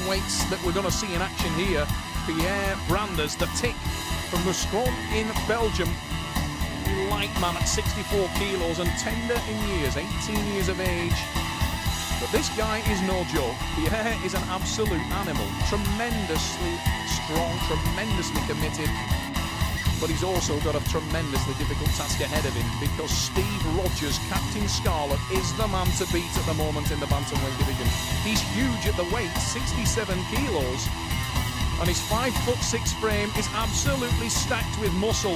bantamweights that we're going to see in action here. Pierre Branders, the tick from Mouscron in Belgium. Light man at 64 kilos and tender in years, 18 years of age. But this guy is no joke. Pierre is an absolute animal. Tremendously strong, tremendously committed. But he's also got a tremendously difficult task ahead of him because Steve Rogers, Captain Scarlet, is the man to beat at the moment in the bantamweight division. He's huge at the weight, 67 kilos. And his 5'6" frame is absolutely stacked with muscle.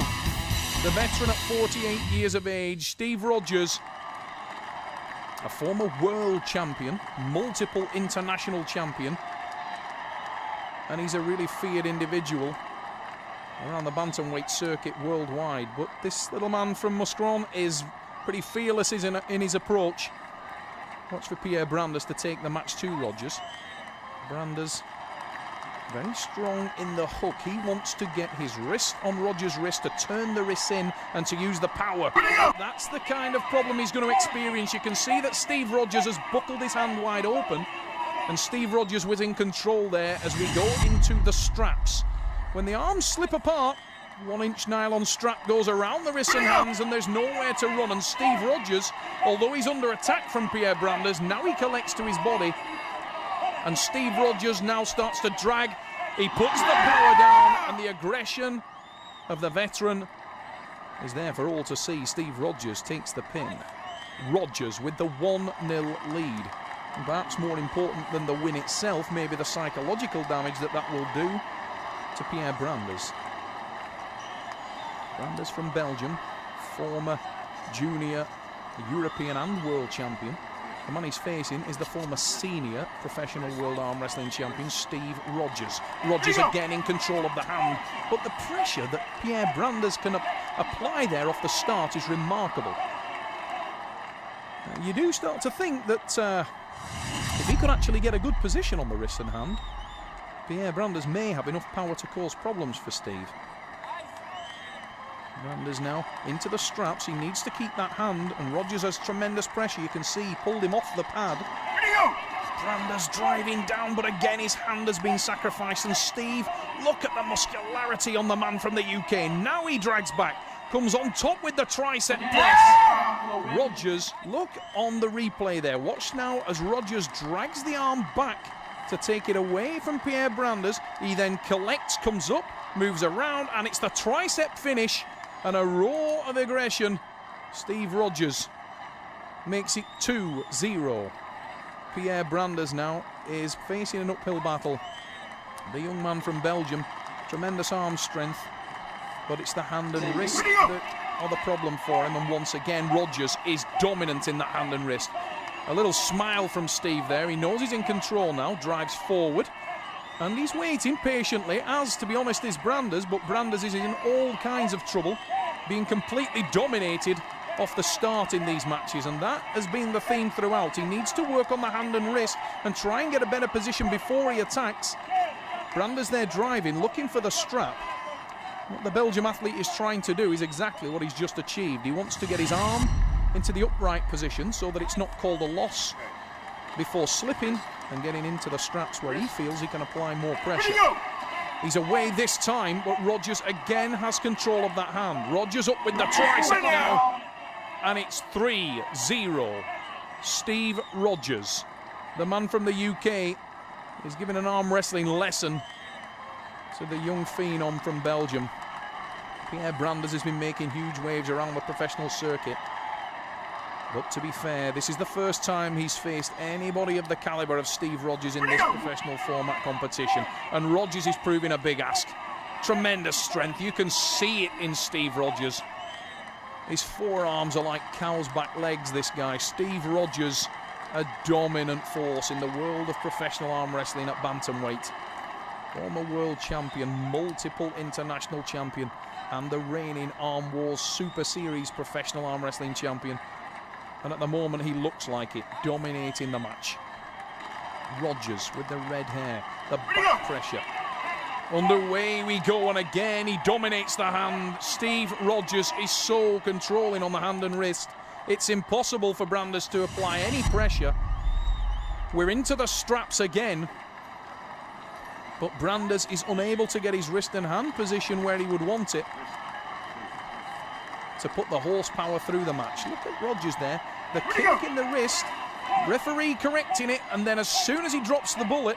The veteran at 48 years of age, Steve Rogers, a former world champion, multiple international champion, and he's a really feared individual around the bantamweight circuit worldwide. But this little man from Mouscron is pretty fearless in his approach. Watch for Pierre Branders to take the match to Rogers. Branders very strong in the hook. He wants to get his wrist on Rogers' wrist, to turn the wrist in and to use the power. That's the kind of problem he's going to experience. You can see that Steve Rogers has buckled his hand wide open, and Steve Rogers was in control there as we go into the straps. When the arms slip apart, 1-inch nylon strap goes around the wrists and hands, and there's nowhere to run. And Steve Rogers, although he's under attack from Pierre Branders, now he collects to his body. And Steve Rogers now starts to drag. He puts the power down, and the aggression of the veteran is there for all to see. Steve Rogers takes the pin. Rogers with the 1-0 lead. And perhaps more important than the win itself, maybe the psychological damage that will do to Pierre Branders. Branders from Belgium, former junior European and world champion. The man he's facing is the former senior professional world arm wrestling champion, Steve Rogers. Rogers again in control of the hand, but the pressure that Pierre Branders can apply there off the start is remarkable. You do start to think that if he could actually get a good position on the wrist and hand, Pierre Branders may have enough power to cause problems for Steve. Branders now into the straps. He needs to keep that hand, and Rogers has tremendous pressure. You can see he pulled him off the pad. Branders driving down, but again his hand has been sacrificed. And Steve, look at the muscularity on the man from the UK. Now he drags back, comes on top with the tricep press. Rogers, look on the replay there. Watch now as Rogers drags the arm back to take it away from Pierre Branders. He then collects, comes up, moves around, and it's the tricep finish and a roar of aggression. Steve Rogers makes it 2-0. Pierre Branders now is facing an uphill battle. The young man from Belgium, tremendous arm strength, but it's the hand and wrist that are the problem for him. And once again, Rogers is dominant in that hand and wrist. A little smile from Steve there. He knows he's in control now, drives forward, and he's waiting patiently, as, to be honest, is Branders, but Branders is in all kinds of trouble, being completely dominated off the start in these matches, and that has been the theme throughout. He needs to work on the hand and wrist and try and get a better position before he attacks. Branders there driving, looking for the strap. What the Belgium athlete is trying to do is exactly what he's just achieved. He wants to get his arm into the upright position so that it's not called a loss before slipping and getting into the straps where he feels he can apply more pressure. He's away this time, but Rogers again has control of that hand. Rogers up with the tricep now, and it's 3-0. Steve Rogers, the man from the UK, is giving an arm wrestling lesson to the young phenom from Belgium. Pierre Branders has been making huge waves around the professional circuit. But to be fair, this is the first time he's faced anybody of the caliber of Steve Rogers in this professional format competition. And Rogers is proving a big ask. Tremendous strength. You can see it in Steve Rogers. His forearms are like cow's back legs, this guy. Steve Rogers, a dominant force in the world of professional arm wrestling at bantamweight. Former world champion, multiple international champion, and the reigning Arm Wars Super Series professional arm wrestling champion. And at the moment he looks like it, dominating the match. Rogers with the red hair, the back pressure. Underway we go, and again he dominates the hand. Steve Rogers is so controlling on the hand and wrist. It's impossible for Branders to apply any pressure. We're into the straps again. But Brandes is unable to get his wrist and hand position where he would want it to put the horsepower through the match. Look at Rogers there. The kick in the wrist. Referee correcting it, and then as soon as he drops the bullet,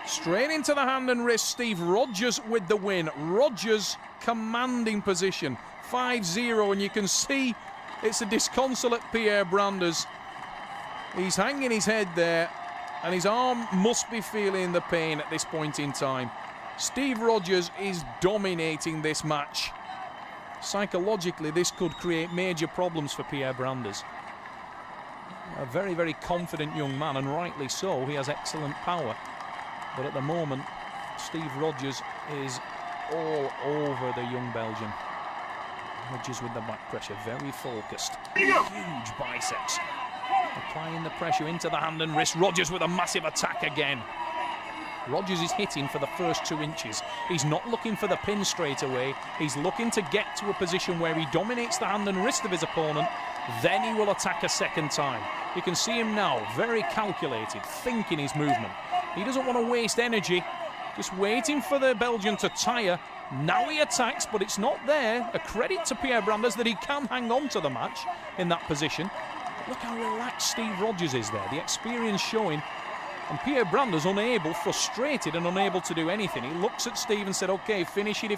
straight into the hand and wrist, Steve Rogers with the win. Rogers commanding position. 5-0, and you can see it's a disconsolate Pierre Brandes. He's hanging his head there, and his arm must be feeling the pain at this point in time. Steve Rogers is dominating this match. Psychologically, this could create major problems for Pierre Brandes. A very, very confident young man, and rightly so. He has excellent power. But at the moment, Steve Rogers is all over the young Belgian. Rogers with the back pressure, very focused. Huge biceps. Applying the pressure into the hand and wrist. Rogers with a massive attack again. Rogers is hitting for the first 2 inches. He's not looking for the pin straight away. He's looking to get to a position where he dominates the hand and wrist of his opponent. Then he will attack a second time. You can see him now, very calculated, thinking his movement. He doesn't want to waste energy, just waiting for the Belgian to tire. Now he attacks, but it's not there. A credit to Pierre Brandes that he can hang on to the match in that position. Look how relaxed Steve Rogers is there, the experience showing. And Pierre Brandes unable, frustrated and unable to do anything. He looks at Steve and said, okay, finish it if you